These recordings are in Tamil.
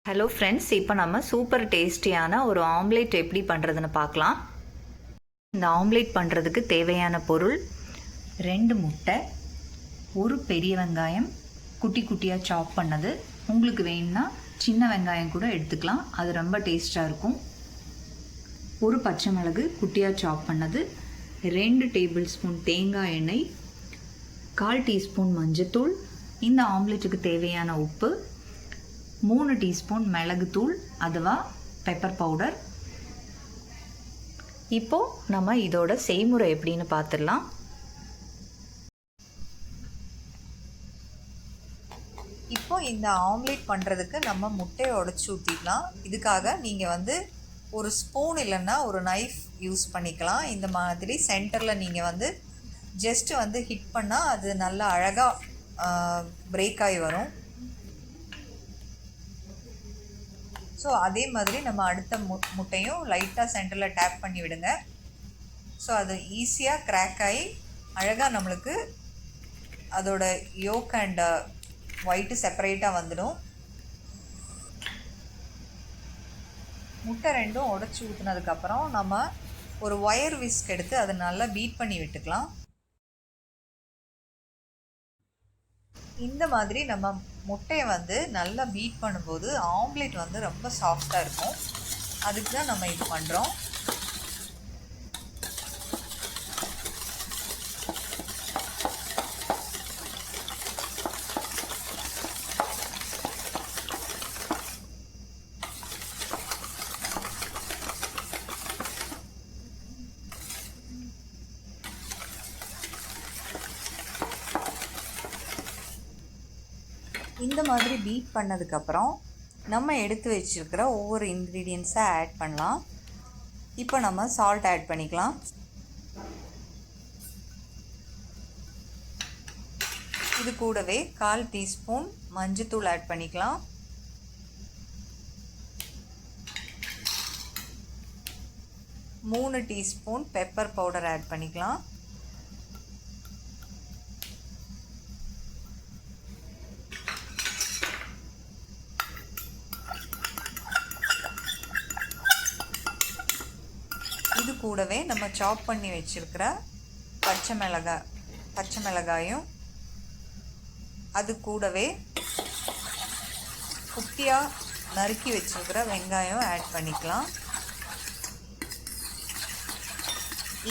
ஹலோ ஃப்ரெண்ட்ஸ், இப்போ நம்ம சூப்பர் டேஸ்டியான ஒரு ஆம்லேட் எப்படி பண்ணுறதுன்னு பார்க்கலாம். இந்த ஆம்லேட் பண்ணுறதுக்கு தேவையான பொருள் 2 முட்டை, ஒரு பெரிய வெங்காயம் குட்டி குட்டியாக சாப் பண்ணது. உங்களுக்கு வேணும்னா சின்ன வெங்காயம் கூட எடுத்துக்கலாம், அது ரொம்ப டேஸ்ட்டாக இருக்கும். ஒரு பச்சை மிளகு குட்டியாக சாப் பண்ணது, 2 டேபிள் ஸ்பூன் தேங்காய் எண்ணெய், 1/4 டீஸ்பூன் மஞ்சத்தூள், இந்த ஆம்லேட்டுக்கு தேவையான உப்பு, 3 டீஸ்பூன் மிளகுத்தூள் அதுவா பெப்பர் பவுடர். இப்போது நம்ம இதோட செய்முறை எப்படின்னு பார்த்துடலாம். இப்போ இந்த ஆம்லேட் பண்ணுறதுக்கு நம்ம முட்டையை உடச்சி ஊற்றிக்கலாம். இதுக்காக நீங்கள் ஒரு ஸ்பூன் இல்லைன்னா ஒரு நைஃப் யூஸ் பண்ணிக்கலாம். இந்த மாதிரி சென்டரில் நீங்கள் ஜஸ்ட்டு ஹிட் பண்ணால் அது நல்லா அழகாக பிரேக் ஆகி வரும். ஸோ அதே மாதிரி நம்ம அடுத்த முட்டையும் லைட்டாக சென்டரில் டேப் பண்ணி விடுங்க. ஸோ அது ஈஸியாக கிராக் ஆகி அழகாக நம்மளுக்கு அதோட யோக் அண்ட் ஒயிட்டு செப்பரேட்டாக வந்துடும். முட்டை ரெண்டும் உடச்சி ஊற்றுனதுக்கப்புறம் நம்ம ஒரு ஒயர் விஸ்க் எடுத்து அதை நல்லா பீட் பண்ணி விட்டுக்கலாம். இந்த மாதிரி நம்ம முட்டையை நல்லா பீட் பண்ணும்போது ஆம்லேட் ரொம்ப சாஃப்டாக இருக்கும். அதுக்கு தான் நம்ம இது பண்ணுறோம். இந்த மாதிரி பீட் பண்ணதுக்கப்புறம் நம்ம எடுத்து வச்சுருக்கிற ஒவ்வொரு இன்க்ரீடியன்ஸை ஆட் பண்ணலாம். இப்போ நம்ம சால்ட் ஆட் பண்ணிக்கலாம். இது கூடவே 1/4 டீஸ்பூன் மஞ்சத்தூள் ஆட் பண்ணிக்கலாம். மூணு டீஸ்பூன் பெப்பர் பவுடர் ஆட் பண்ணிக்கலாம். இது கூடவே நம்ம சாப் பண்ணி வச்சுருக்கிற பச்சை மிளகாயும் அது கூடவே குட்டியாக நறுக்கி வச்சுருக்கிற வெங்காயம் ஆட் பண்ணிக்கலாம்.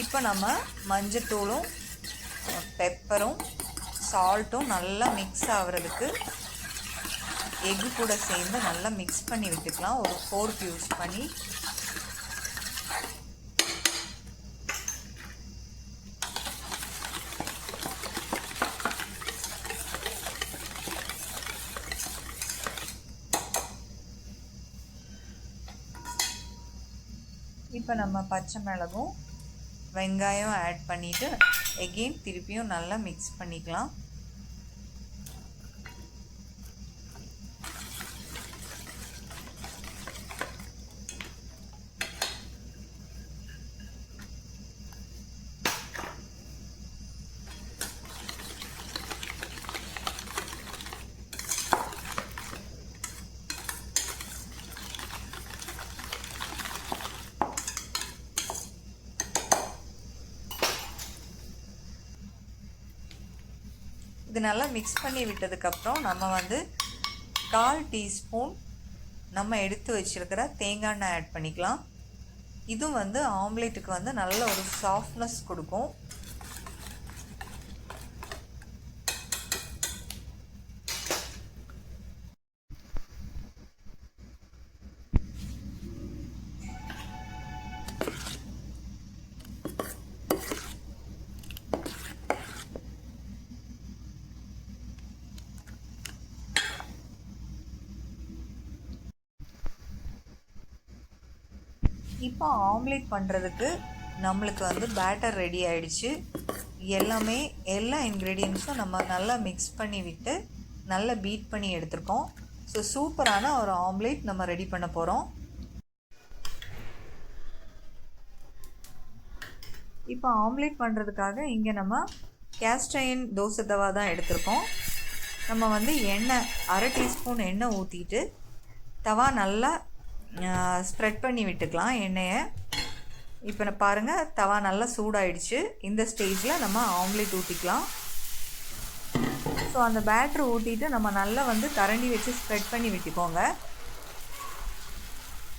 இப்போ நம்ம மஞ்சத்தூளும் பெப்பரும் சால்ட்டும் நல்லா மிக்ஸ் ஆகிறதுக்கு எக்கு கூட சேர்ந்து நல்லா மிக்ஸ் பண்ணி விட்டுக்கலாம். ஒரு ஃபோர்க் யூஸ் பண்ணி இப்போ நம்ம பச்சை மிளகும் வெங்காயம் ஆட் பண்ணிவிட்டு எகெயின் திருப்பியும் நல்லா மிக்ஸ் பண்ணிக்கலாம். இது நல்லா மிக்ஸ் பண்ணி விட்டதுக்கப்புறம் நம்ம 1/4 டீஸ்பூன் நம்ம எடுத்து வச்சுருக்கிற தேங்காய் எண்ணெய் ஆட் பண்ணிக்கலாம். இதுவும் ஆம்லேட்டுக்கு நல்ல ஒரு சாஃப்ட்னஸ் கொடுக்கும். இப்போ ஆம்லேட் பண்ணுறதுக்கு நம்மளுக்கு பேட்டர் ரெடி ஆகிடுச்சு. எல்லா இன்க்ரீடியன்ஸும் நம்ம நல்லா மிக்ஸ் பண்ணி விட்டு நல்லா பீட் பண்ணி எடுத்துருக்கோம். ஸோ சூப்பரான ஒரு ஆம்லேட் நம்ம ரெடி பண்ண போகிறோம். இப்போ ஆம்லேட் பண்ணுறதுக்காக இங்கே நம்ம கேஸ்ட் அயர்ன் தோசை தவா தான் எடுத்திருக்கோம். நம்ம எண்ணெய் 1/2 டீஸ்பூன் எண்ணெய் ஊற்றிட்டு தவா நல்லா ஸ்ப்ரெட் பண்ணி விட்டுக்கலாம் எண்ணெயை. இப்போ பாருங்கள், தவா நல்லா சூடாயிடுச்சு. இந்த ஸ்டேஜில் நம்ம ஆம்லேட் ஊற்றிக்கலாம். ஸோ அந்த பேட்டர் ஊற்றிட்டு நம்ம நல்லா வந்து கரண்டி வச்சு ஸ்ப்ரெட் பண்ணி விட்டுக்கோங்க.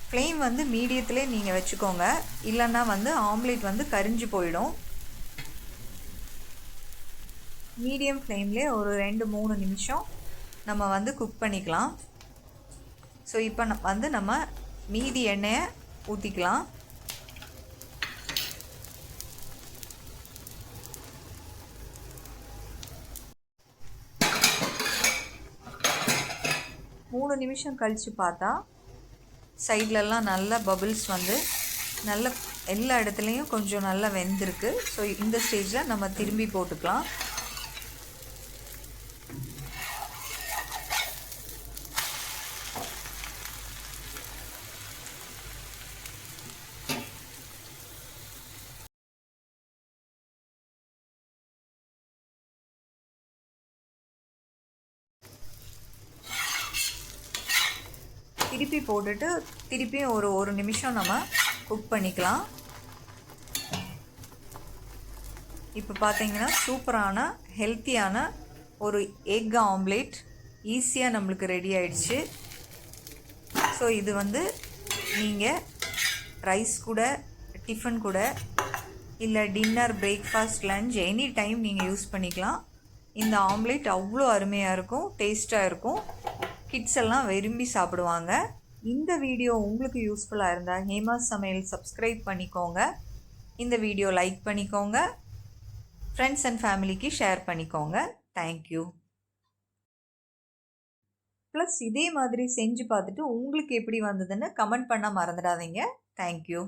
ஃப்ளேம் வந்து மீடியத்திலே நீங்கள் வச்சுக்கோங்க, இல்லைன்னா வந்து ஆம்லேட் வந்து கரிஞ்சு போயிடும். மீடியம் ஃப்ளேம்லேயே ஒரு 2-3 நிமிஷம் நம்ம வந்து குக் பண்ணிக்கலாம். ஸோ இப்போ வந்து நம்ம மீதி எண்ணெயை ஊற்றிக்கலாம். மூணு நிமிஷம் கழித்து பார்த்தா சைட்லலாம் நல்ல பபிள்ஸ் வந்து நல்ல எல்லா இடத்துலையும் கொஞ்சம் நல்லா வெந்திருக்கு. ஸோ இந்த ஸ்டேஜில் நம்ம திரும்பி போட்டுக்கலாம். திருப்பி போட்டுட்டு திருப்பியும் ஒரு நிமிஷம் நம்ம குக் பண்ணிக்கலாம். இப்போ பார்த்தீங்கன்னா சூப்பரான ஹெல்த்தியான ஒரு எக் ஆம்லேட் ஈஸியாக நம்மளுக்கு ரெடி ஆயிடுச்சு. ஸோ இது வந்து நீங்கள் ரைஸ் கூட, டிஃபன் கூட, இல்லை dinner, breakfast, lunch any time நீங்கள் யூஸ் பண்ணிக்கலாம். இந்த ஆம்லேட் அவ்வளோ அருமையாக இருக்கும், டேஸ்ட்டாக இருக்கும். கிட்ஸ் எல்லாம் விரும்பி சாப்பிடுவாங்க. இந்த வீடியோ உங்களுக்கு யூஸ்ஃபுல்லாக இருந்தால் ஹேமாஸ் சமையல் சப்ஸ்கிரைப் பண்ணிக்கோங்க. இந்த வீடியோ லைக் பண்ணிக்கோங்க. ஃப்ரெண்ட்ஸ் அண்ட் ஃபேமிலிக்கு ஷேர் பண்ணிக்கோங்க. தேங்க்யூ. ப்ளஸ் இதே மாதிரி செஞ்சு பார்த்துட்டு உங்களுக்கு எப்படி வந்ததுன்னு கமெண்ட் பண்ண மறந்துடாதீங்க. தேங்க்யூ.